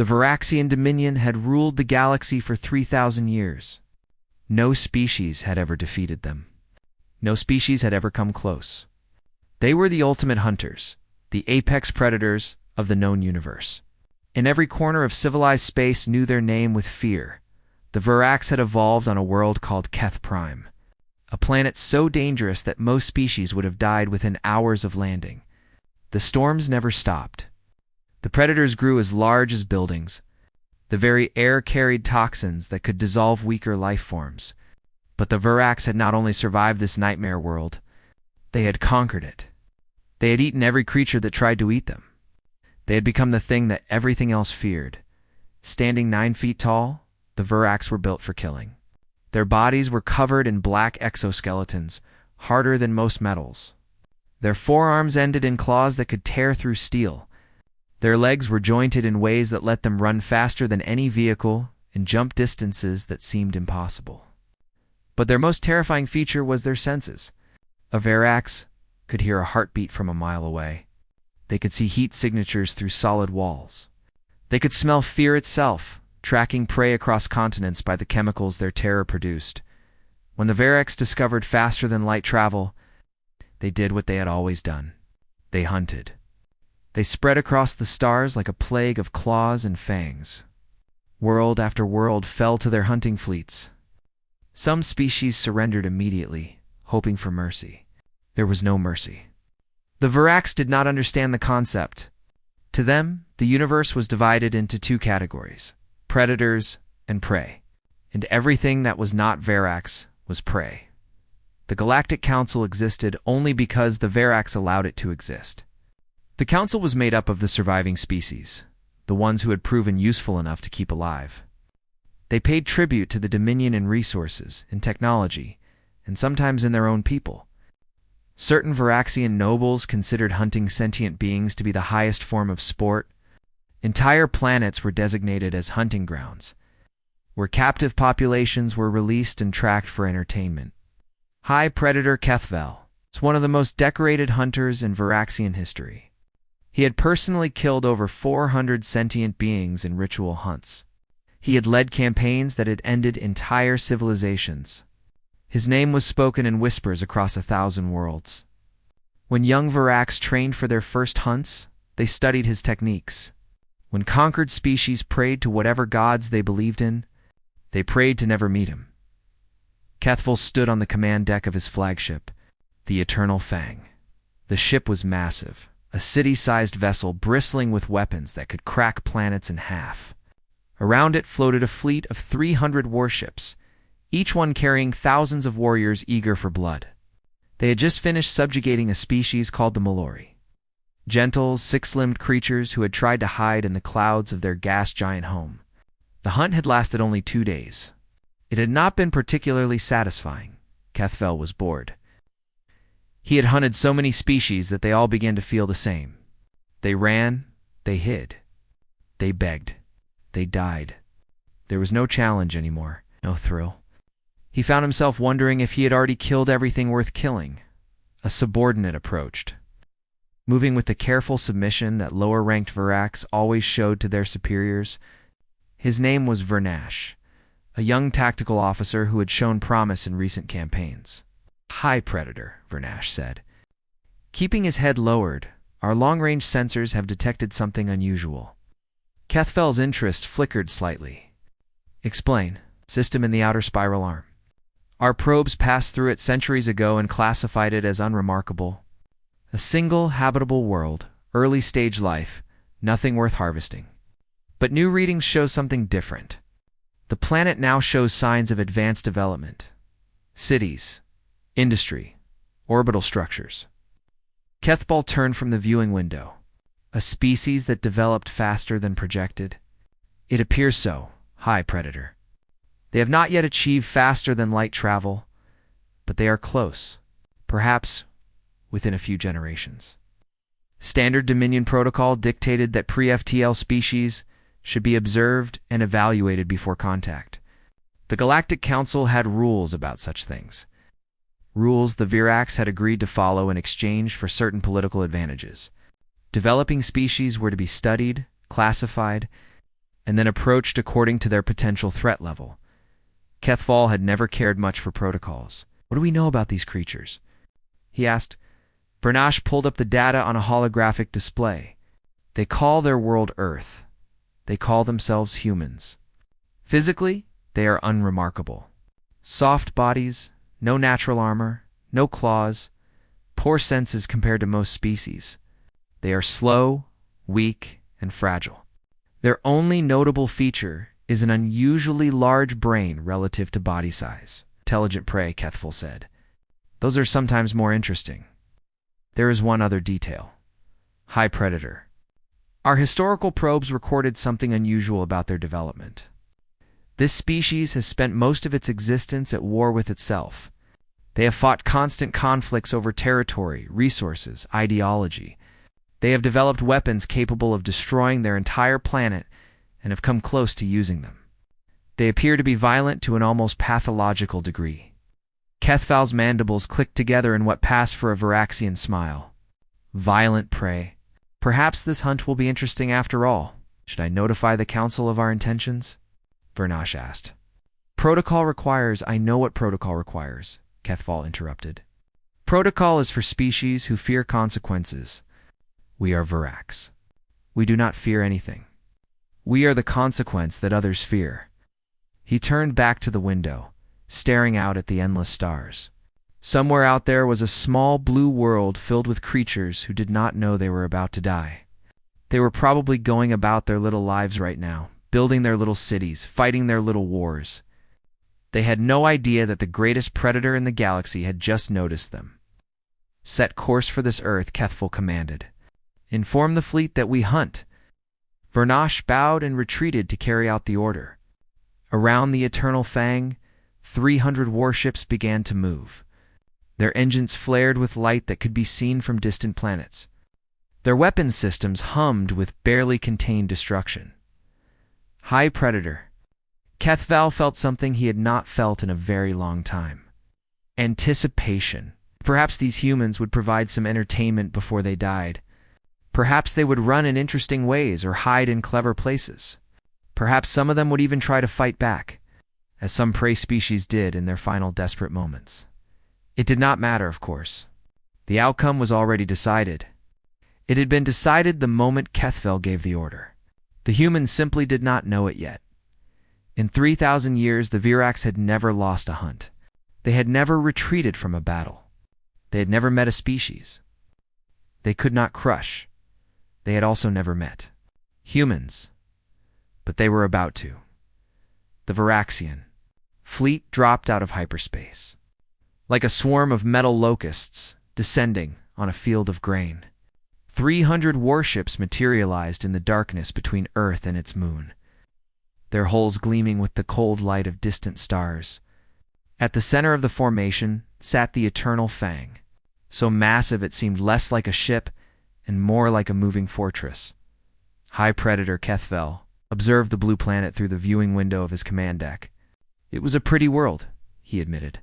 The Varaxian Dominion had ruled the galaxy for 3,000 years. No species had ever defeated them. No species had ever come close. They were the ultimate hunters, the apex predators of the known universe. And every corner of civilized space knew their name with fear. The Varax had evolved on a world called Keth Prime, a planet so dangerous that most species would have died within hours of landing. The storms never stopped. The predators grew as large as buildings. The very air carried toxins that could dissolve weaker life forms. But the Varax had not only survived this nightmare world, they had conquered it. They had eaten every creature that tried to eat them. They had become the thing that everything else feared. Standing 9 feet tall, the Varax were built for killing. Their bodies were covered in black exoskeletons, harder than most metals. Their forearms ended in claws that could tear through steel. Their legs were jointed in ways that let them run faster than any vehicle and jump distances that seemed impossible. But their most terrifying feature was their senses. A Varax could hear a heartbeat from a mile away. They could see heat signatures through solid walls. They could smell fear itself, tracking prey across continents by the chemicals their terror produced. When the Varax discovered faster-than-light travel, they did what they had always done. They hunted. They spread across the stars like a plague of claws and fangs. World after world fell to their hunting fleets. Some species surrendered immediately, hoping for mercy. There was no mercy. The Varax did not understand the concept. To them, the universe was divided into 2 categories: predators and prey. And everything that was not Varax was prey. The Galactic Council existed only because the Varax allowed it to exist. The council was made up of the surviving species, the ones who had proven useful enough to keep alive. They paid tribute to the Dominion in resources, in technology, and sometimes in their own people. Certain Varaxian nobles considered hunting sentient beings to be the highest form of sport. Entire planets were designated as hunting grounds, where captive populations were released and tracked for entertainment. High Predator Kethvel is one of the most decorated hunters in Varaxian history. He had personally killed over 400 sentient beings in ritual hunts. He had led campaigns that had ended entire civilizations. His name was spoken in whispers across 1,000 worlds. When young Varax trained for their first hunts, they studied his techniques. When conquered species prayed to whatever gods they believed in, they prayed to never meet him. Kethvel stood on the command deck of his flagship, the Eternal Fang. The ship was massive, a city-sized vessel bristling with weapons that could crack planets in half. Around it floated a fleet of 300 warships, each one carrying thousands of warriors eager for blood. They had just finished subjugating a species called the Malori. Gentle, 6-limbed creatures who had tried to hide in the clouds of their gas giant home. The hunt had lasted only 2 days. It had not been particularly satisfying. Kethvel was bored. He had hunted so many species that they all began to feel the same. They ran, they hid, they begged, they died. There was no challenge anymore, no thrill. He found himself wondering if he had already killed everything worth killing. A subordinate approached, moving with the careful submission that lower-ranked Varax always showed to their superiors. His name was Vernash, a young tactical officer who had shown promise in recent campaigns. "High Predator," Vernash said. Keeping his head lowered, our long-range sensors have detected something unusual. Kethvel's interest flickered slightly. "Explain." "System in the outer spiral arm. Our probes passed through it centuries ago and classified it as unremarkable. A single habitable world, early-stage life, nothing worth harvesting. But new readings show something different. The planet now shows signs of advanced development. Cities, industry, orbital structures." Kethvel turned from the viewing window. "A species that developed faster than projected?" "It appears so, High Predator. They have not yet achieved faster-than-light travel, but they are close, perhaps within a few generations. Standard Dominion protocol dictated that pre-FTL species should be observed and evaluated before contact. The Galactic Council had rules about such things. Rules the Varax had agreed to follow in exchange for certain political advantages. Developing species were to be studied, classified, and then approached according to their potential threat level. Kethval had never cared much for protocols. What do we know about these creatures? He asked. Vernash pulled up the data on a holographic display. They call their world Earth. They call themselves humans. Physically, they are unremarkable. Soft bodies, no natural armor, no claws, poor senses compared to most species. They are slow, weak, and fragile. Their only notable feature is an unusually large brain relative to body size. Intelligent prey, Kethval said. Those are sometimes more interesting. There is one other detail. High predator. Our historical probes recorded something unusual about their development. This species has spent most of its existence at war with itself. They have fought constant conflicts over territory, resources, ideology. They have developed weapons capable of destroying their entire planet and have come close to using them. They appear to be violent to an almost pathological degree. Kethval's mandibles clicked together in what passed for a Varaxian smile. Violent prey. Perhaps this hunt will be interesting after all. Should I notify the council of our intentions? Vernash asked. Protocol requires. I know what protocol requires, Kethval interrupted. Protocol is for species who fear consequences. We are Varax. We do not fear anything. We are the consequence that others fear. He turned back to the window, staring out at the endless stars. Somewhere out there was a small blue world filled with creatures who did not know they were about to die. They were probably going about their little lives right now, building their little cities, fighting their little wars. They had no idea that the greatest predator in the galaxy had just noticed them. Set course for this Earth, Kethval commanded. Inform the fleet that we hunt. Vernash bowed and retreated to carry out the order. Around the Eternal Fang, 300 warships began to move. Their engines flared with light that could be seen from distant planets. Their weapons systems hummed with barely contained destruction. High predator. Kethval felt something he had not felt in a very long time. Anticipation. Perhaps these humans would provide some entertainment before they died. Perhaps they would run in interesting ways or hide in clever places. Perhaps some of them would even try to fight back, as some prey species did in their final desperate moments. It did not matter, of course. The outcome was already decided. It had been decided the moment Kethval gave the order. The humans simply did not know it yet. In 3,000 years, the Virax had never lost a hunt. They had never retreated from a battle. They had never met a species. They could not crush. They had also never met humans, but they were about to. The Varaxian fleet dropped out of hyperspace, like a swarm of metal locusts descending on a field of grain. 300 warships materialized in the darkness between Earth and its moon, their hulls gleaming with the cold light of distant stars. At the center of the formation sat the Eternal Fang, so massive it seemed less like a ship and more like a moving fortress. High Predator Kethval observed the blue planet through the viewing window of his command deck. It was a pretty world, he admitted.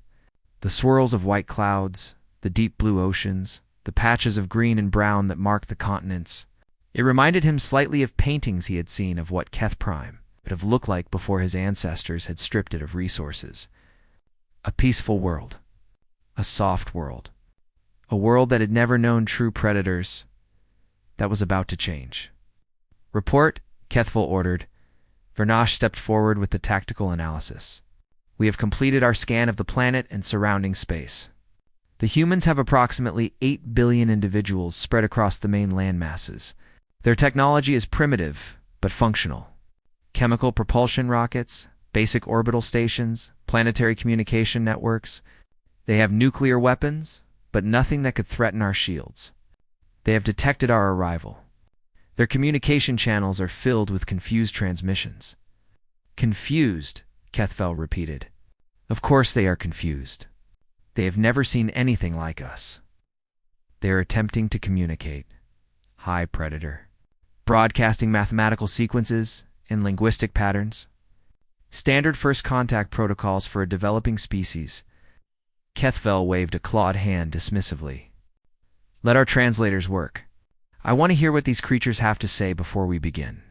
The swirls of white clouds, the deep blue oceans, the patches of green and brown that marked the continents. It reminded him slightly of paintings he had seen of what Keth Prime would have looked like before his ancestors had stripped it of resources. A peaceful world. A soft world. A world that had never known true predators. That was about to change. Report, Kethval ordered. Vernash stepped forward with the tactical analysis. We have completed our scan of the planet and surrounding space. The humans have approximately 8 billion individuals spread across the main land masses. Their technology is primitive, but functional. Chemical propulsion rockets, basic orbital stations, planetary communication networks. They have nuclear weapons, but nothing that could threaten our shields. They have detected our arrival. Their communication channels are filled with confused transmissions. Confused, Kethval repeated. Of course they are confused. They have never seen anything like us. They are attempting to communicate. High Predator. Broadcasting mathematical sequences and linguistic patterns. Standard first contact protocols for a developing species. Kethval waved a clawed hand dismissively. Let our translators work. I want to hear what these creatures have to say before we begin.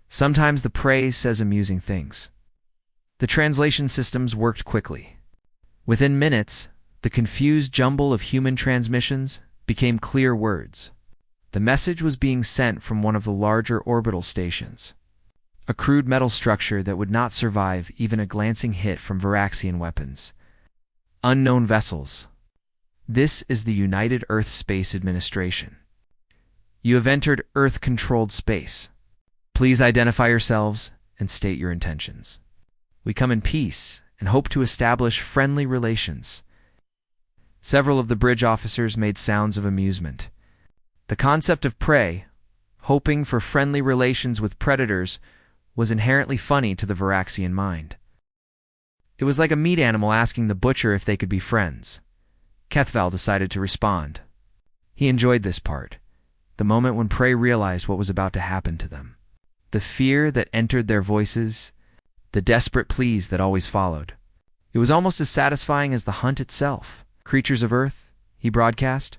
Sometimes the prey says amusing things. The translation systems worked quickly. Within minutes, the confused jumble of human transmissions became clear words. The message was being sent from one of the larger orbital stations, a crude metal structure that would not survive even a glancing hit from Varaxian weapons. Unknown vessels. This is the United Earth Space Administration. You have entered Earth-controlled space. Please identify yourselves and state your intentions. We come in peace and hope to establish friendly relations. Several of the bridge officers made sounds of amusement. The concept of prey, hoping for friendly relations with predators, was inherently funny to the Varaxian mind. It was like a meat animal asking the butcher if they could be friends. Kethval decided to respond. He enjoyed this part, the moment when prey realized what was about to happen to them. The fear that entered their voices, the desperate pleas that always followed. It was almost as satisfying as the hunt itself. Creatures of Earth, he broadcast,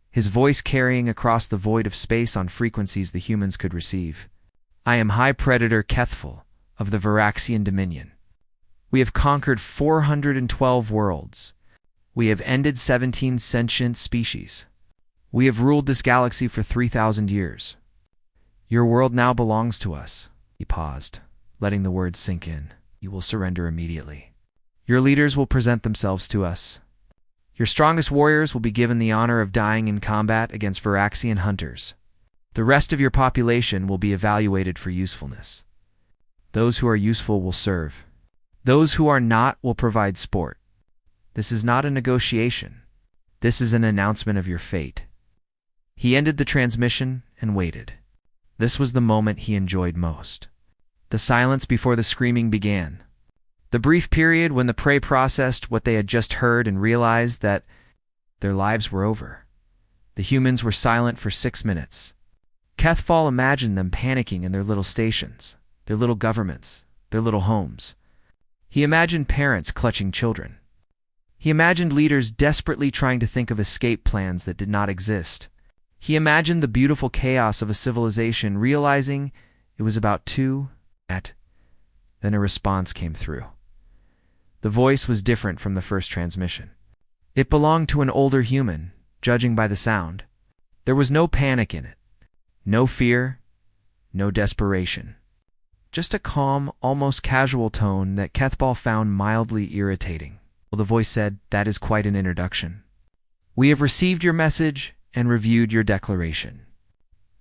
his voice carrying across the void of space on frequencies the humans could receive. I am High Predator Kethval of the Varaxian Dominion. We have conquered 412 worlds. We have ended 17 sentient species. We have ruled this galaxy for 3,000 years. Your world now belongs to us. He paused, letting the words sink in. You will surrender immediately. Your leaders will present themselves to us. Your strongest warriors will be given the honor of dying in combat against Varaxian hunters. The rest of your population will be evaluated for usefulness. Those who are useful will serve. Those who are not will provide sport. This is not a negotiation. This is an announcement of your fate. He ended the transmission and waited. This was the moment he enjoyed most. The silence before the screaming began. The brief period when the prey processed what they had just heard and realized that their lives were over. The humans were silent for 6 minutes. Kethval imagined them panicking in their little stations, their little governments, their little homes. He imagined parents clutching children. He imagined leaders desperately trying to think of escape plans that did not exist. He imagined the beautiful chaos of a civilization, realizing it was about to. Then a response came through. The voice was different from the first transmission. It belonged to an older human, judging by the sound. There was no panic in it, no fear, no desperation. Just a calm, almost casual tone that Kethval found mildly irritating. Well, the voice said, "That is quite an introduction. We have received your message and reviewed your declaration.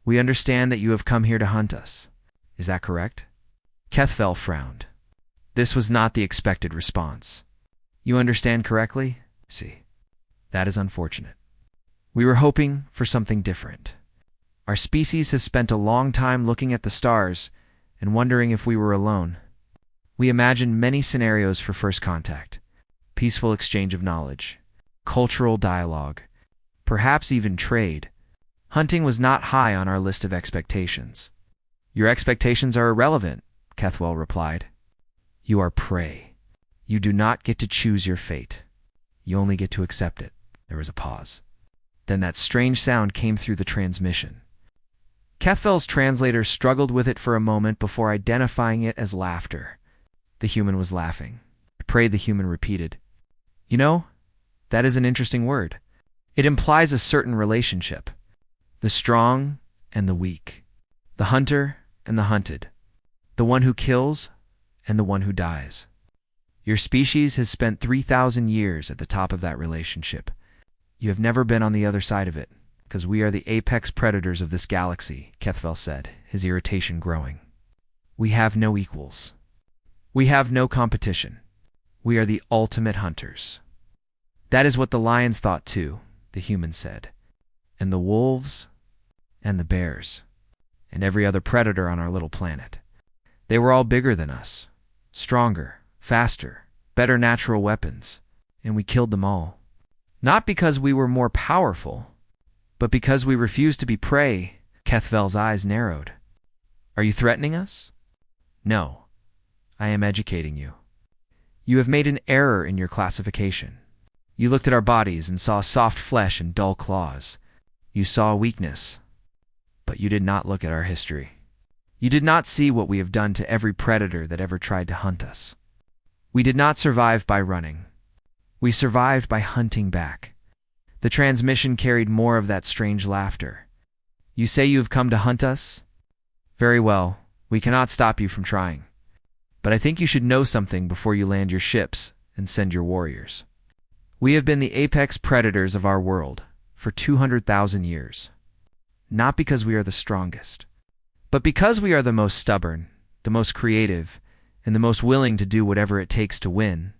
We understand that you have come here to hunt us. Is that correct?" Kethval frowned. This was not the expected response. "You understand correctly? See, that is unfortunate. We were hoping for something different. Our species has spent a long time looking at the stars and wondering if we were alone. We imagined many scenarios for first contact, peaceful exchange of knowledge, cultural dialogue, perhaps even trade. Hunting was not high on our list of expectations." "Your expectations are irrelevant," Kethval replied. "You are prey. You do not get to choose your fate. You only get to accept it." There was a pause. Then that strange sound came through the transmission. Kethval's translator struggled with it for a moment before identifying it as laughter. The human was laughing. Prey, the human repeated. "You know, that is an interesting word. It implies a certain relationship. The strong and the weak. The hunter and the hunted. The one who kills and the one who dies. Your species has spent 3,000 years at the top of that relationship. You have never been on the other side of it, because we are the apex predators of this galaxy," Kethval said, his irritation growing. "We have no equals. We have no competition. We are the ultimate hunters." "That is what the lions thought too," the human said, "and the wolves, and the bears, and every other predator on our little planet. They were all bigger than us, stronger, faster, better natural weapons, and we killed them all. Not because we were more powerful, but because we refused to be prey." Kethval's eyes narrowed. "Are you threatening us?" "No. I am educating you. You have made an error in your classification. You looked at our bodies and saw soft flesh and dull claws. You saw weakness, but you did not look at our history. You did not see what we have done to every predator that ever tried to hunt us. We did not survive by running. We survived by hunting back. The transmission carried more of that strange laughter. You say you have come to hunt us? Very well, we cannot stop you from trying. But I think you should know something before you land your ships and send your warriors. We have been the apex predators of our world for 200,000 years. Not because we are the strongest, but because we are the most stubborn, the most creative, and the most willing to do whatever it takes to win.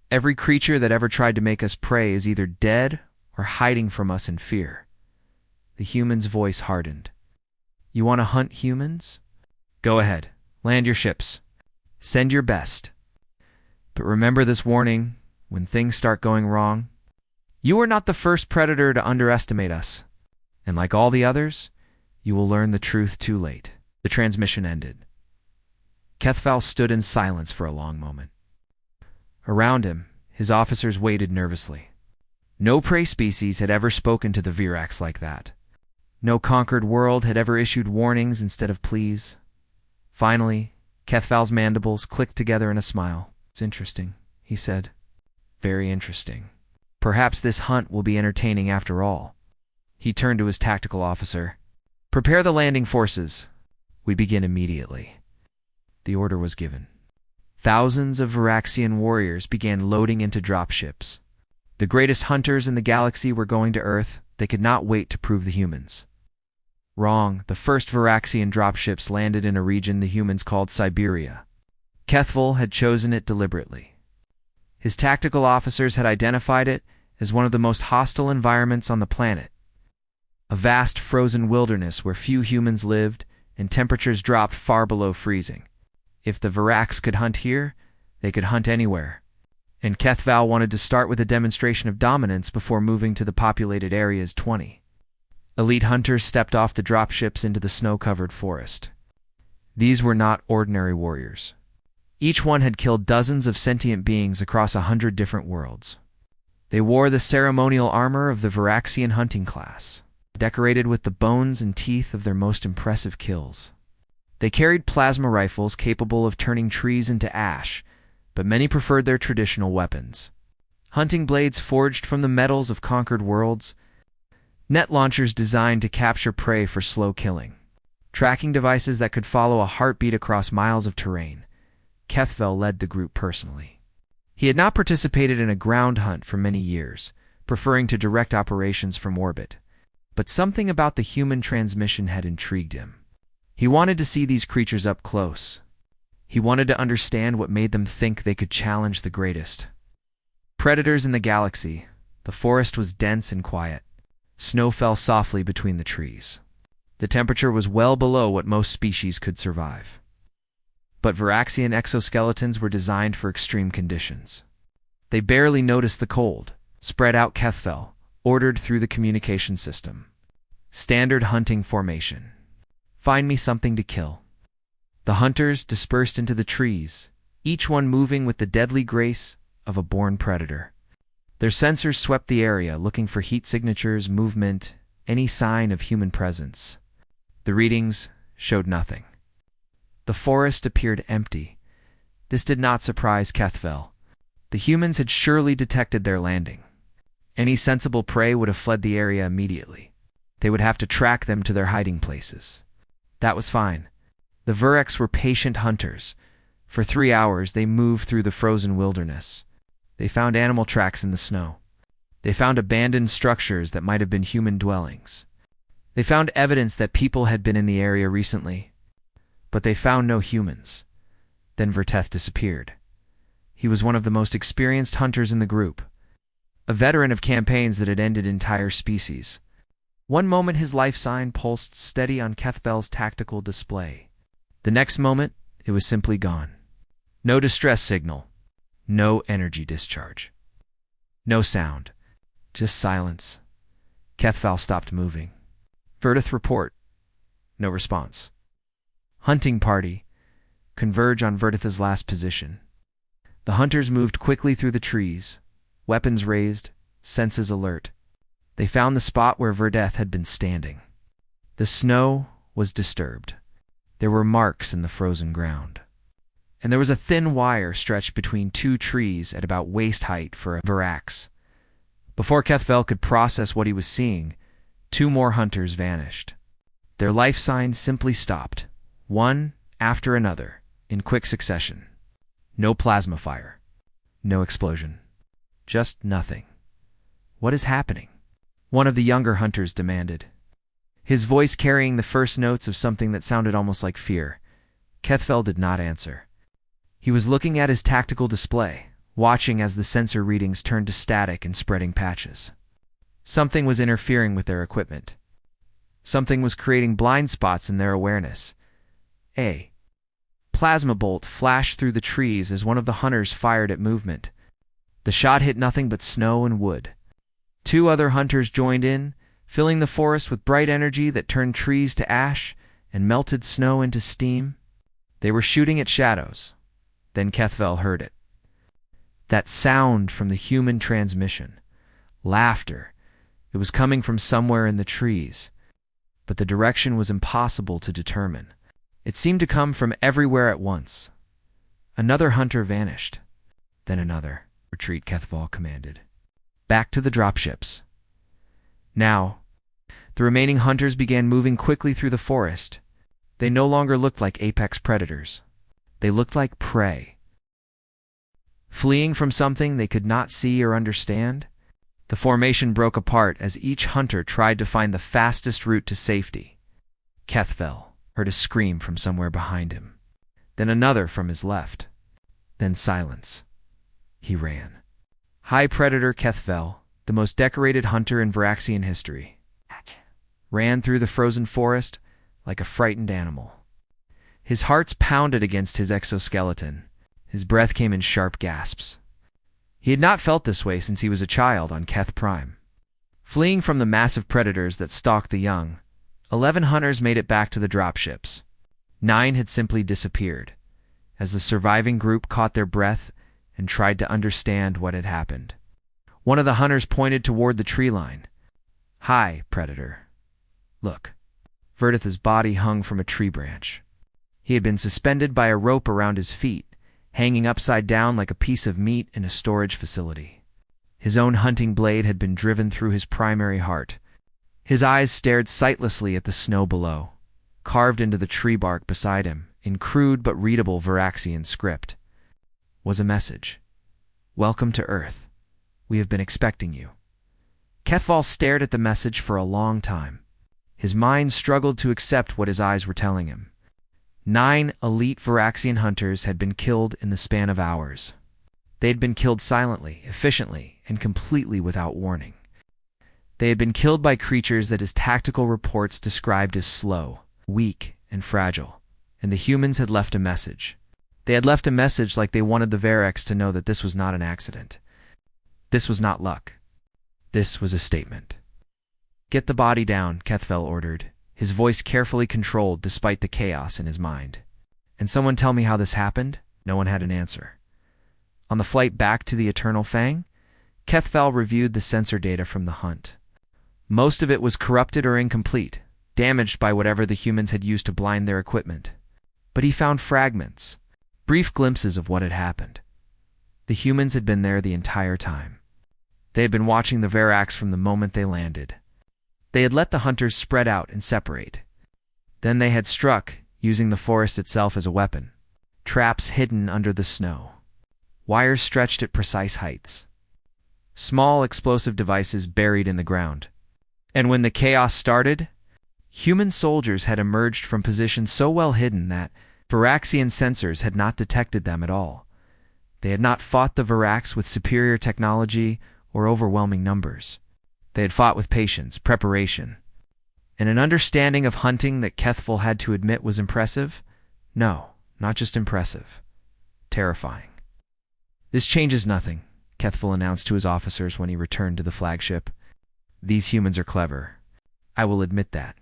Every creature that ever tried to make us prey is either dead or hiding from us in fear. The human's voice hardened. You want to hunt humans? Go ahead, land your ships. Send your best. But remember this warning when things start going wrong. You are not the first predator to underestimate us. And like all the others, you will learn the truth too late. The transmission ended. Kethval stood in silence for a long moment. Around him, his officers waited nervously. No prey species had ever spoken to the Virax like that. No conquered world had ever issued warnings instead of pleas. Finally, Kethval's mandibles clicked together in a smile. It's interesting, he said. Very interesting. Perhaps this hunt will be entertaining after all. He turned to his tactical officer. Prepare the landing forces. We begin immediately. The order was given. Thousands of Viraxian warriors began loading into dropships. The greatest hunters in the galaxy were going to Earth. They could not wait to prove the humans. Wrong. The first Viraxian dropships landed in a region the humans called Siberia. Kethval had chosen it deliberately. His tactical officers had identified it as one of the most hostile environments on the planet. A vast frozen wilderness where few humans lived and temperatures dropped far below freezing. If the Virax could hunt here, they could hunt anywhere. And Kethval wanted to start with a demonstration of dominance before moving to the populated areas 20. Elite hunters stepped off the dropships into the snow-covered forest. These were not ordinary warriors. Each one had killed dozens of sentient beings across 100 different worlds. They wore the ceremonial armor of the Viraxian hunting class, decorated with the bones and teeth of their most impressive kills. They carried plasma rifles capable of turning trees into ash, but many preferred their traditional weapons. Hunting blades forged from the metals of conquered worlds, net launchers designed to capture prey for slow killing, tracking devices that could follow a heartbeat across miles of terrain. Kethval led the group personally. He had not participated in a ground hunt for many years, preferring to direct operations from orbit. But something about the human transmission had intrigued him. He wanted to see these creatures up close. He wanted to understand what made them think they could challenge the greatest. Predators in the galaxy. The forest was dense and quiet. Snow fell softly between the trees. The temperature was well below what most species could survive. But Viraxian exoskeletons were designed for extreme conditions. They barely noticed the cold. Spread out, Kethval ordered through the communication system. Standard hunting formation. Find me something to kill. The hunters dispersed into the trees, each one moving with the deadly grace of a born predator. Their sensors swept the area, looking for heat signatures, movement, any sign of human presence. The readings showed nothing. The forest appeared empty. This did not surprise Kethval. The humans had surely detected their landing. Any sensible prey would have fled the area immediately. They would have to track them to their hiding places. That was fine. The Virax were patient hunters. For 3 hours, they moved through the frozen wilderness. They found animal tracks in the snow. They found abandoned structures that might have been human dwellings. They found evidence that people had been in the area recently. But they found no humans. Then Verteth disappeared. He was one of the most experienced hunters in the group, a veteran of campaigns that had ended entire species. One moment his life sign pulsed steady on Kethval's tactical display. The next moment, it was simply gone. No distress signal. No energy discharge. No sound. Just silence. Kethval stopped moving. Verteth report. No response. Hunting party. Converge on Verteth's last position. The hunters moved quickly through the trees, weapons raised, senses alert. They found the spot where Verteth had been standing. The snow was disturbed. There were marks in the frozen ground. And there was a thin wire stretched between two trees at about waist height for a Varax. Before Kethvel could process what he was seeing, two more hunters vanished. Their life signs simply stopped, one after another, in quick succession. No plasma fire. No explosion. Just nothing. What is happening? One of the younger hunters demanded, his voice carrying the first notes of something that sounded almost like fear. Kethvel did not answer. He was looking at his tactical display, watching as the sensor readings turned to static and spreading patches. Something was interfering with their equipment. Something was creating blind spots in their awareness. A plasma bolt flashed through the trees as one of the hunters fired at movement. The shot hit nothing but snow and wood. Two other hunters joined in, filling the forest with bright energy that turned trees to ash and melted snow into steam. They were shooting at shadows. Then Kethvel heard it. That sound from the human transmission. Laughter. It was coming from somewhere in the trees, but the direction was impossible to determine. It seemed to come from everywhere at once. Another hunter vanished. Then another. Retreat, Kethvel commanded. Back to the dropships. Now, the remaining hunters began moving quickly through the forest. They no longer looked like apex predators. They looked like prey. Fleeing from something they could not see or understand, the formation broke apart as each hunter tried to find the fastest route to safety. Kethvel heard a scream from somewhere behind him, then another from his left, then silence. He ran. High Predator Kethvel, the most decorated hunter in Varaxian history, ran through the frozen forest like a frightened animal. His heart pounded against his exoskeleton. His breath came in sharp gasps. He had not felt this way since he was a child on Keth Prime. Fleeing from the massive predators that stalked the young, 11 hunters made it back to the dropships. 9 had simply disappeared, as the surviving group caught their breath and tried to understand what had happened. One of the hunters pointed toward the tree line. Hi, Predator. Look. Verdith's body hung from a tree branch. He had been suspended by a rope around his feet, hanging upside down like a piece of meat in a storage facility. His own hunting blade had been driven through his primary heart. His eyes stared sightlessly at the snow below. Carved into the tree bark beside him, in crude but readable Varaxian script, was a message. Welcome to Earth. We have been expecting you. Kethvel stared at the message for a long time. His mind struggled to accept what his eyes were telling him. 9 elite Varaxian hunters had been killed in the span of hours. They had been killed silently, efficiently, and completely without warning. They had been killed by creatures that his tactical reports described as slow, weak, and fragile, and the humans had left a message. They had left a message like they wanted the Varax to know that this was not an accident. This was not luck. This was a statement. Get the body down, Kethvel ordered, his voice carefully controlled despite the chaos in his mind. And someone tell me how this happened? No one had an answer. On the flight back to the Eternal Fang, Kethvel reviewed the sensor data from the hunt. Most of it was corrupted or incomplete, damaged by whatever the humans had used to blind their equipment. But he found fragments, brief glimpses of what had happened. The humans had been there the entire time. They had been watching the Varax from the moment they landed. They had let the hunters spread out and separate. Then they had struck, using the forest itself as a weapon. Traps hidden under the snow. Wires stretched at precise heights. Small explosive devices buried in the ground. And when the chaos started, human soldiers had emerged from positions so well hidden that Varaxian sensors had not detected them at all. They had not fought the Varax with superior technology or overwhelming numbers. They had fought with patience, preparation, and an understanding of hunting that Kethvel had to admit was impressive. No, not just impressive. Terrifying. This changes nothing, Kethvel announced to his officers when he returned to the flagship. These humans are clever. I will admit that.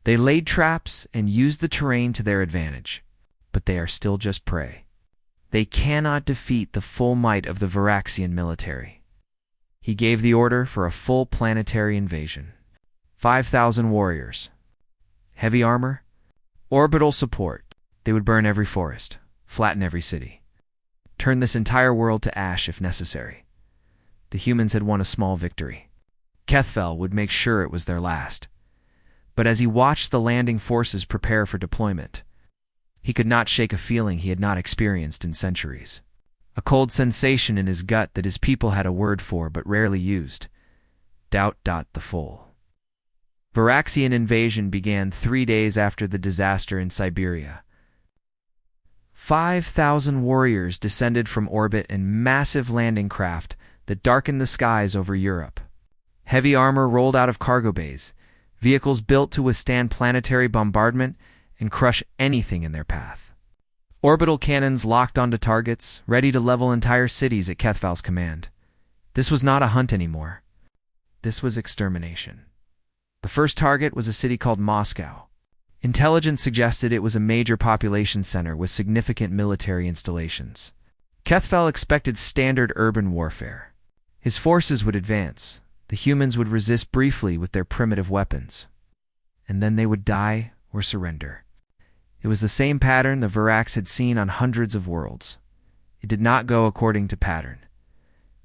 They laid traps and used the terrain to their advantage, but they are still just prey. They cannot defeat the full might of the Varaxian military. He gave the order for a full planetary invasion. 5,000 warriors. Heavy armor? Orbital support. They would burn every forest, flatten every city, turn this entire world to ash if necessary. The humans had won a small victory. Kethvel would make sure it was their last. But as he watched the landing forces prepare for deployment, he could not shake a feeling he had not experienced in centuries. A cold sensation in his gut that his people had a word for but rarely used. Doubt. The full. Varaxian invasion began 3 days after the disaster in Siberia. 5,000 warriors descended from orbit in massive landing craft that darkened the skies over Europe. Heavy armor rolled out of cargo bays, vehicles built to withstand planetary bombardment and crush anything in their path. Orbital cannons locked onto targets, ready to level entire cities at Kethval's command. This was not a hunt anymore. This was extermination. The first target was a city called Moscow. Intelligence suggested it was a major population center with significant military installations. Kethval expected standard urban warfare. His forces would advance. The humans would resist briefly with their primitive weapons. And then they would die or surrender. It was the same pattern the Varax had seen on hundreds of worlds. It did not go according to pattern.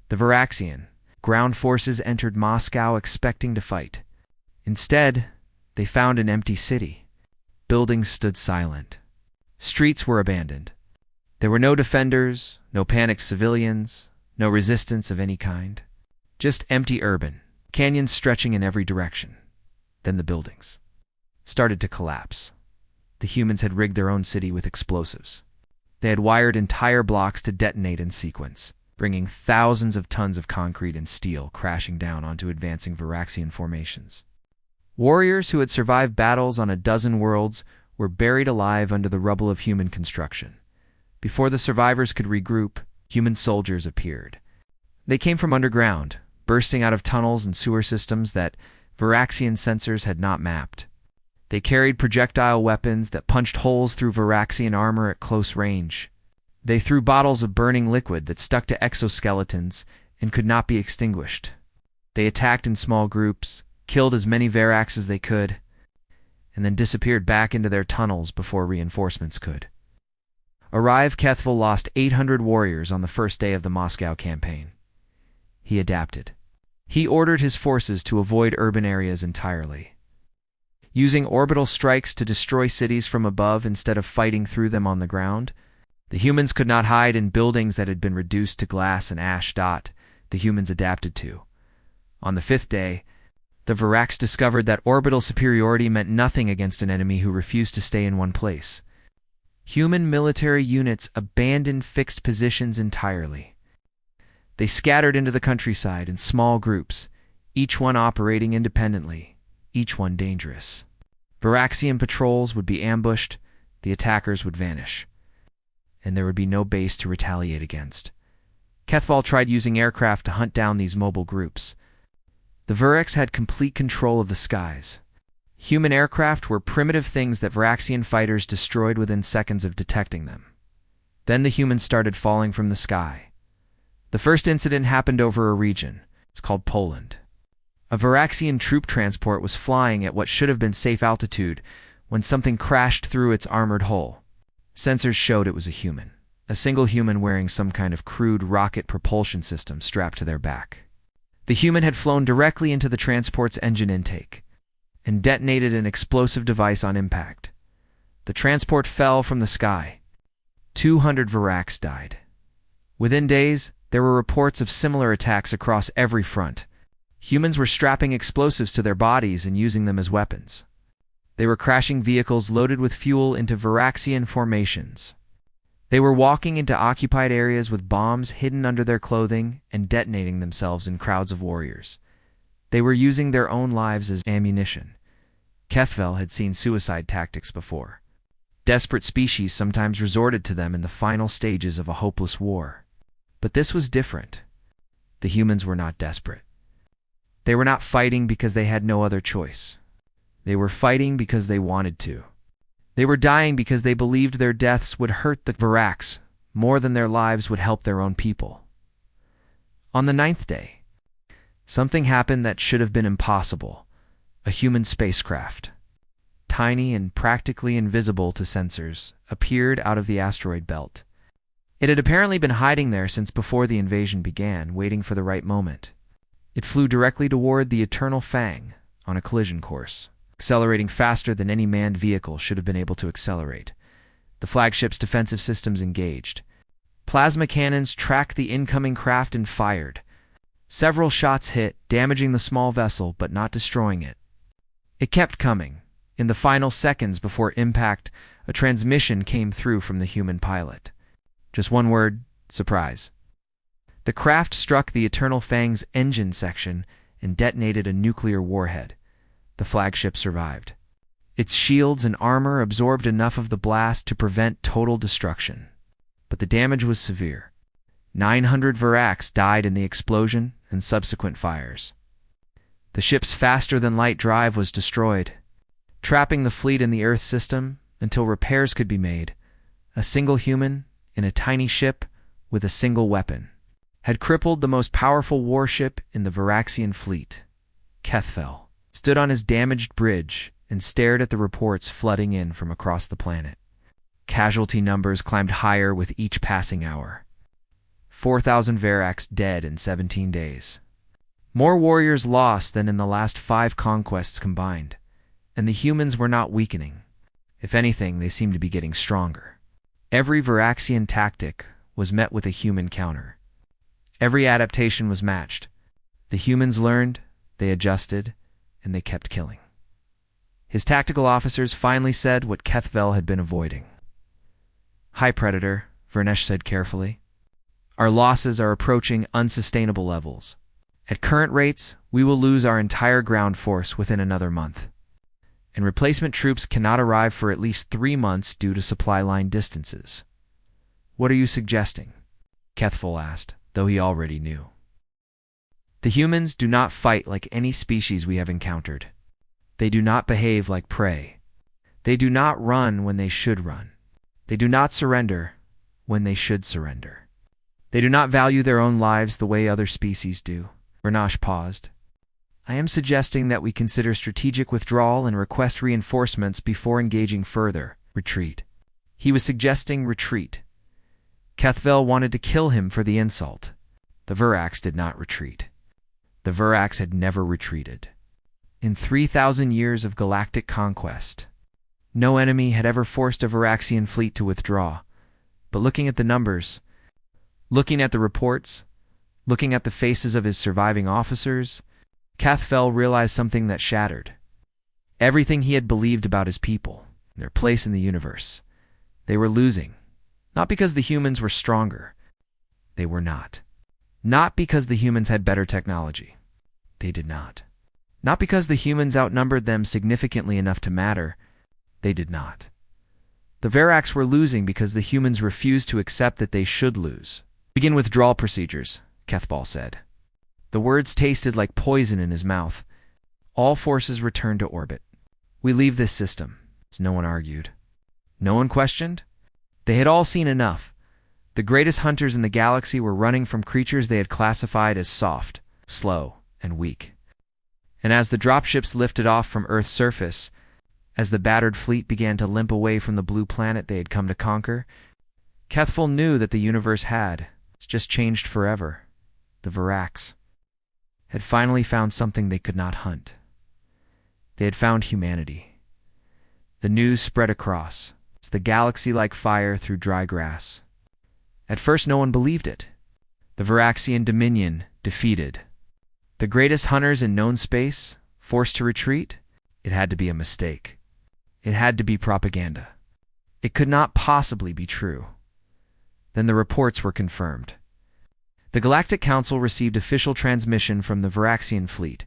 The Varaxian ground forces entered Moscow expecting to fight. Instead, they found an empty city. Buildings stood silent. Streets were abandoned. There were no defenders, no panicked civilians, no resistance of any kind. Just empty urban, canyons stretching in every direction. Then the buildings started to collapse. The humans had rigged their own city with explosives. They had wired entire blocks to detonate in sequence, bringing thousands of tons of concrete and steel crashing down onto advancing Varaxian formations. Warriors who had survived battles on a dozen worlds were buried alive under the rubble of human construction. Before the survivors could regroup, human soldiers appeared. They came from underground, bursting out of tunnels and sewer systems that Varaxian sensors had not mapped. They carried projectile weapons that punched holes through Varaxian armor at close range. They threw bottles of burning liquid that stuck to exoskeletons and could not be extinguished. They attacked in small groups, killed as many Varax as they could, and then disappeared back into their tunnels before reinforcements could. Kethval lost 800 warriors on the first day of the Moscow campaign. He adapted. He ordered his forces to avoid urban areas entirely. Using orbital strikes to destroy cities from above instead of fighting through them on the ground, the humans could not hide in buildings that had been reduced to glass and ash. The humans adapted to. On the 5th day, the Varax discovered that orbital superiority meant nothing against an enemy who refused to stay in one place. Human military units abandoned fixed positions entirely. They scattered into the countryside in small groups, each one operating independently, each one dangerous. Varaxian patrols would be ambushed, the attackers would vanish, and there would be no base to retaliate against. Kethval tried using aircraft to hunt down these mobile groups. The Varax had complete control of the skies. Human aircraft were primitive things that Varaxian fighters destroyed within seconds of detecting them. Then the humans started falling from the sky. The first incident happened over a region. It's called Poland. A Varaxian troop transport was flying at what should have been safe altitude when something crashed through its armored hull. Sensors showed it was a human. A single human wearing some kind of crude rocket propulsion system strapped to their back. The human had flown directly into the transport's engine intake and detonated an explosive device on impact. The transport fell from the sky. 200 Varax died. Within days, there were reports of similar attacks across every front. Humans were strapping explosives to their bodies and using them as weapons. They were crashing vehicles loaded with fuel into Varaxian formations. They were walking into occupied areas with bombs hidden under their clothing and detonating themselves in crowds of warriors. They were using their own lives as ammunition. Kethval had seen suicide tactics before. Desperate species sometimes resorted to them in the final stages of a hopeless war. But this was different. The humans were not desperate. They were not fighting because they had no other choice. They were fighting because they wanted to. They were dying because they believed their deaths would hurt the Varax more than their lives would help their own people. On the 9th day, something happened that should have been impossible. A human spacecraft. tiny and practically invisible to sensors, appeared out of the asteroid belt. It had apparently been hiding there since before the invasion began, waiting for the right moment. It flew directly toward the Eternal Fang on a collision course, accelerating faster than any manned vehicle should have been able to accelerate. The flagship's defensive systems engaged. Plasma cannons tracked the incoming craft and fired. Several shots hit, damaging the small vessel but not destroying it. It kept coming. In the final seconds before impact, a transmission came through from the human pilot. Just one word: surprise. The craft struck the Eternal Fang's engine section and detonated a nuclear warhead. The flagship survived. Its shields and armor absorbed enough of the blast to prevent total destruction. But the damage was severe. 900 Virax died in the explosion and subsequent fires. The ship's faster-than-light drive was destroyed, trapping the fleet in the Earth system until repairs could be made. A single human in a tiny ship with a single weapon had crippled the most powerful warship in the Viraxian fleet. Kethfel stood on his damaged bridge and stared at the reports flooding in from across the planet. Casualty numbers climbed higher with each passing hour. 4,000 Virax dead in 17 days. More warriors lost than in the last 5 conquests combined, and the humans were not weakening. If anything, they seemed to be getting stronger. Every Viraxian tactic was met with a human counter. Every adaptation was matched. The humans learned, they adjusted, and they kept killing. His tactical officers finally said what Kethvel had been avoiding. "Hi, Predator," Vernesh said carefully. "Our losses are approaching unsustainable levels. At current rates, we will lose our entire ground force within another month. And replacement troops cannot arrive for at least 3 months due to supply line distances." "What are you suggesting?" Kethvel asked, though he already knew. "The humans do not fight like any species we have encountered. They do not behave like prey. They do not run when they should run. They do not surrender when they should surrender. They do not value their own lives the way other species do." Vernash paused. "I am suggesting that we consider strategic withdrawal and request reinforcements before engaging further. Retreat." He was suggesting retreat. Kethvel wanted to kill him for the insult. The Virax did not retreat. The Virax had never retreated. In 3,000 years of galactic conquest, no enemy had ever forced a Viraxian fleet to withdraw. But looking at the numbers, looking at the reports, looking at the faces of his surviving officers, Kethvel realized something that shattered everything he had believed about his people, their place in the universe. They were losing, not because the humans were stronger. They were not. Not because the humans had better technology. They did not. Not because the humans outnumbered them significantly enough to matter. They did not. The Virax were losing because the humans refused to accept that they should lose. "Begin withdrawal procedures," Kethbal said. The words tasted like poison in his mouth. All forces returned to orbit. "We leave this system," no one argued. No one questioned. They had all seen enough. The greatest hunters in the galaxy were running from creatures they had classified as soft, slow, and weak. And as the dropships lifted off from Earth's surface, as the battered fleet began to limp away from the blue planet they had come to conquer, Kethfel knew that the universe had just changed forever. The Virax had finally found something they could not hunt. They had found humanity. The news spread across, as the galaxy like fire through dry grass. At first no one believed it. The Viraxian Dominion defeated. The greatest hunters in known space forced to retreat? It had to be a mistake. It had to be propaganda. It could not possibly be true. Then the reports were confirmed. The Galactic Council received official transmission from the Viraxian fleet.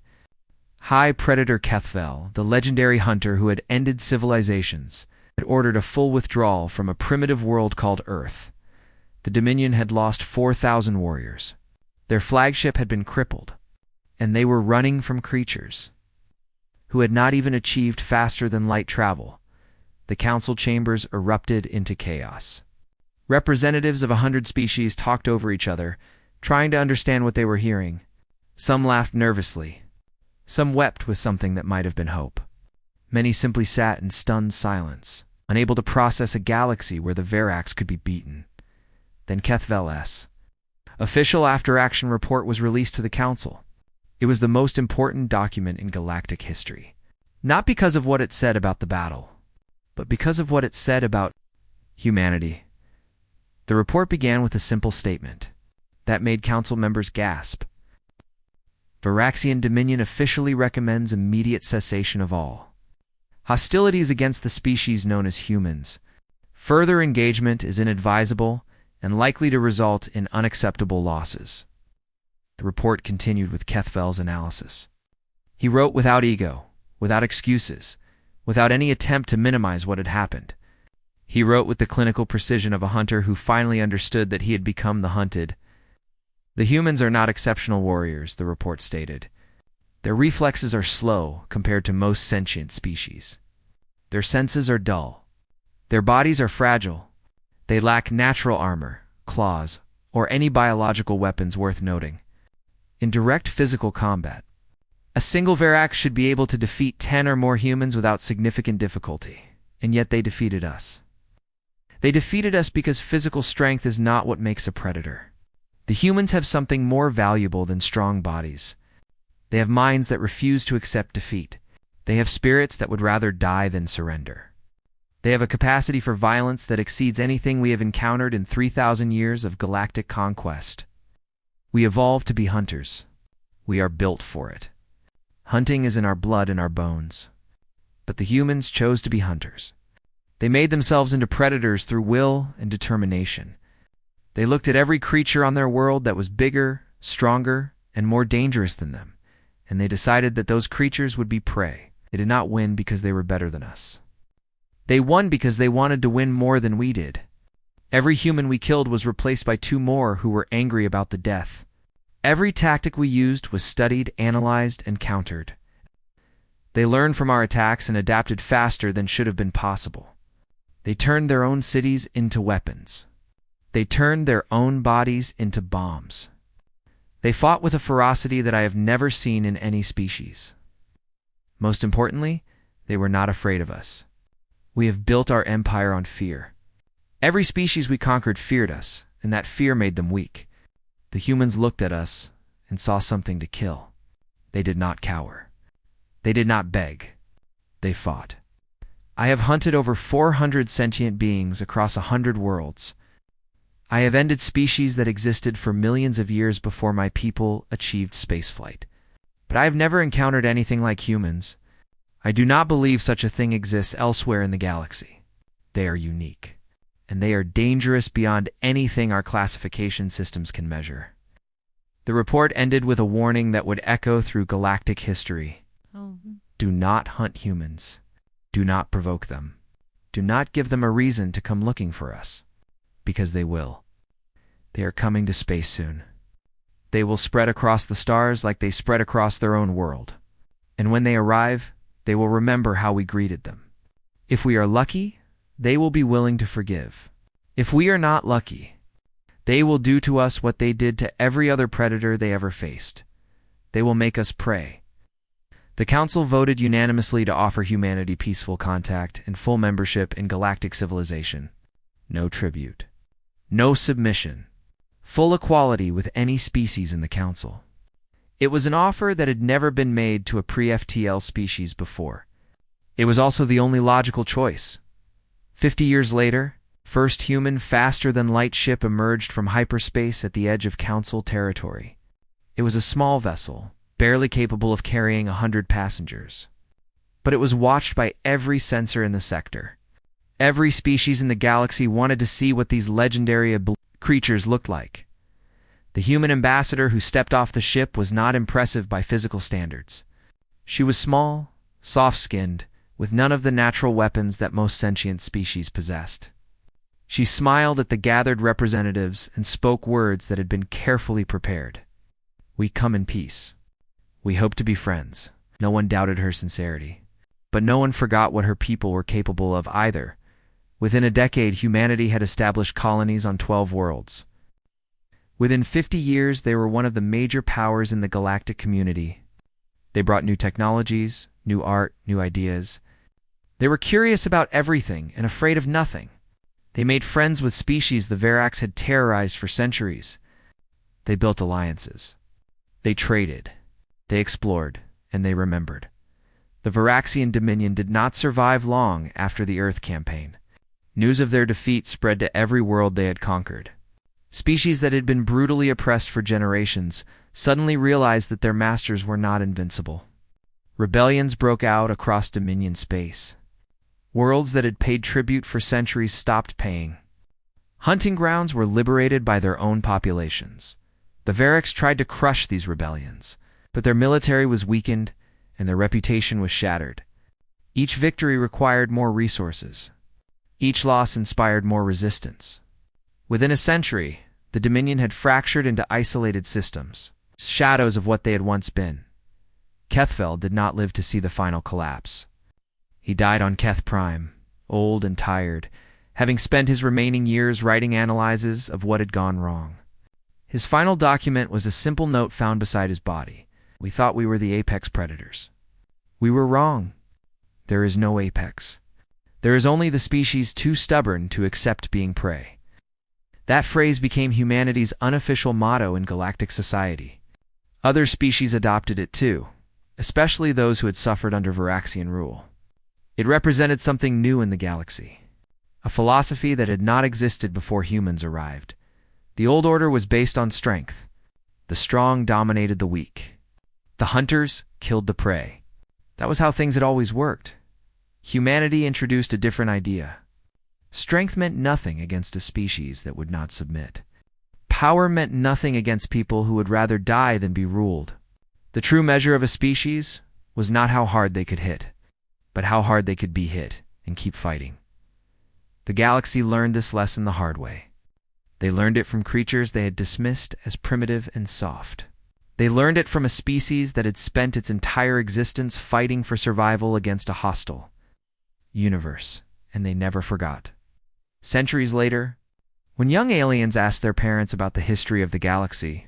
High Predator Kethvel, the legendary hunter who had ended civilizations, had ordered a full withdrawal from a primitive world called Earth. The Dominion had lost 4,000 warriors. Their flagship had been crippled, and they were running from creatures who had not even achieved faster-than-light travel. The council chambers erupted into chaos. Representatives of 100 species talked over each other, trying to understand what they were hearing. Some laughed nervously. Some wept with something that might have been hope. Many simply sat in stunned silence, unable to process a galaxy where the Verax could be beaten. Then Kethvel's official after-action report was released to the Council. It was the most important document in galactic history. Not because of what it said about the battle, but because of what it said about humanity. The report began with a simple statement that made Council members gasp. Veraxian Dominion officially recommends immediate cessation of all hostilities against the species known as humans. Further engagement is inadvisable and likely to result in unacceptable losses. The report continued with Kethvel's analysis. He wrote without ego, without excuses, without any attempt to minimize what had happened. He wrote with the clinical precision of a hunter who finally understood that he had become the hunted. The humans are not exceptional warriors, the report stated. Their reflexes are slow compared to most sentient species. Their senses are dull. Their bodies are fragile. They lack natural armor, claws, or any biological weapons worth noting. In direct physical combat, a single Verax should be able to defeat 10 or more humans without significant difficulty, and yet they defeated us. They defeated us because physical strength is not what makes a predator. The humans have something more valuable than strong bodies. They have minds that refuse to accept defeat. They have spirits that would rather die than surrender. They have a capacity for violence that exceeds anything we have encountered in 3,000 years of galactic conquest. We evolved to be hunters. We are built for it. Hunting is in our blood and our bones. But the humans chose to be hunters. They made themselves into predators through will and determination. They looked at every creature on their world that was bigger, stronger, and more dangerous than them, and they decided that those creatures would be prey. They did not win because they were better than us. They won because they wanted to win more than we did. Every human we killed was replaced by 2 more who were angry about the death. Every tactic we used was studied, analyzed, and countered. They learned from our attacks and adapted faster than should have been possible. They turned their own cities into weapons. They turned their own bodies into bombs. They fought with a ferocity that I have never seen in any species. Most importantly, they were not afraid of us. We have built our empire on fear. Every species we conquered feared us, and that fear made them weak. The humans looked at us and saw something to kill. They did not cower. They did not beg. They fought. I have hunted over 400 sentient beings across 100 worlds. I have ended species that existed for millions of years before my people achieved spaceflight. But I have never encountered anything like humans. I do not believe such a thing exists elsewhere in the galaxy. They are unique, and they are dangerous beyond anything our classification systems can measure. The report ended with a warning that would echo through galactic history. Do not hunt humans. Do not provoke them. Do not give them a reason to come looking for us, because they will. They are coming to space soon. They will spread across the stars like they spread across their own world. And when they arrive, they will remember how we greeted them. If we are lucky, they will be willing to forgive. If we are not lucky, they will do to us what they did to every other predator they ever faced. They will make us prey. The Council voted unanimously to offer humanity peaceful contact and full membership in galactic civilization. No tribute. No submission. Full equality with any species in the Council. It was an offer that had never been made to a pre-FTL species before. It was also the only logical choice. 50 years later, first human faster-than-light ship emerged from hyperspace at the edge of Council territory. It was a small vessel, barely capable of carrying 100 passengers. But it was watched by every sensor in the sector. Every species in the galaxy wanted to see what these legendary creatures looked like. The human ambassador who stepped off the ship was not impressive by physical standards. She was small, soft-skinned, with none of the natural weapons that most sentient species possessed. She smiled at the gathered representatives and spoke words that had been carefully prepared. We come in peace. We hope to be friends. No one doubted her sincerity. But no one forgot what her people were capable of either. Within a decade, humanity had established colonies on 12 worlds. Within 50 years, they were one of the major powers in the galactic community. They brought new technologies, new art, new ideas, They were curious about everything and afraid of nothing. They made friends with species the Verax had terrorized for centuries. They built alliances. They traded. They explored, and they remembered. The Veraxian Dominion did not survive long after the Earth campaign. News of their defeat spread to every world they had conquered. Species that had been brutally oppressed for generations suddenly realized that their masters were not invincible. Rebellions broke out across Dominion space. Worlds that had paid tribute for centuries stopped paying. Hunting grounds were liberated by their own populations. The Verax tried to crush these rebellions, but their military was weakened and their reputation was shattered. Each victory required more resources. Each loss inspired more resistance. Within a century, the Dominion had fractured into isolated systems, shadows of what they had once been. Kethfell did not live to see the final collapse. He died on Keth Prime, old and tired, having spent his remaining years writing analyses of what had gone wrong. His final document was a simple note found beside his body. We thought we were the apex predators. We were wrong. There is no apex. There is only the species too stubborn to accept being prey. That phrase became humanity's unofficial motto in galactic society. Other species adopted it too, especially those who had suffered under Veraxian rule. It represented something new in the galaxy, a philosophy that had not existed before humans arrived. The old order was based on strength. The strong dominated the weak. The hunters killed the prey. That was how things had always worked. Humanity introduced a different idea. Strength meant nothing against a species that would not submit. Power meant nothing against people who would rather die than be ruled. The true measure of a species was not how hard they could hit, but how hard they could be hit and keep fighting. The galaxy learned this lesson the hard way. They learned it from creatures they had dismissed as primitive and soft. They learned it from a species that had spent its entire existence fighting for survival against a hostile universe, and they never forgot. Centuries later, when young aliens asked their parents about the history of the galaxy,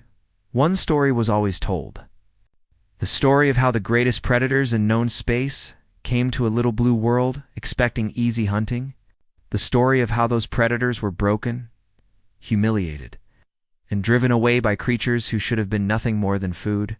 one story was always told. The story of how the greatest predators in known space came to a little blue world expecting easy hunting. The story of how those predators were broken, humiliated, and driven away by creatures who should have been nothing more than food.